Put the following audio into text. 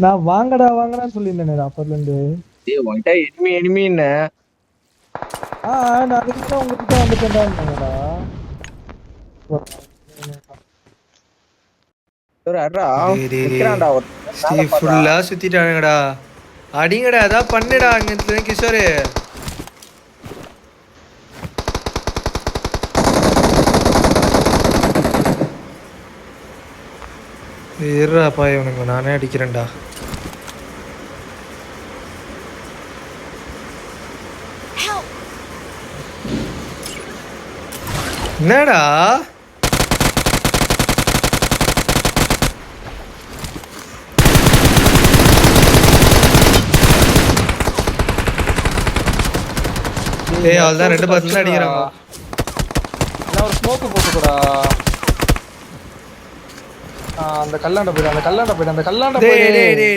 நான் வாங்கடா வாங்கடான்னு சொல்லியிருந்தேன் அப்பர்ல இருந்து. டேய் உன்கிட்ட எனிமின்னு நான் அதுக்கு உங்ககிட்ட வந்துட்டேன்டா. ஃபுல்லா சுத்திட்டானுங்கடா. அடிங்கடா அதான் பண்ணுடா அங்க கிஷோரு. இருப்பா இவனுக்கு நானே அடிக்கிறேன்டா. என்னடா ஏய் அவள்தான் 2 பர்சன்ட் அடிக்கிறாங்க. நான் ஒரு ஸ்மோக்கு போட்டுக்கூடா. அந்த கல்லாண்ட போயிடு.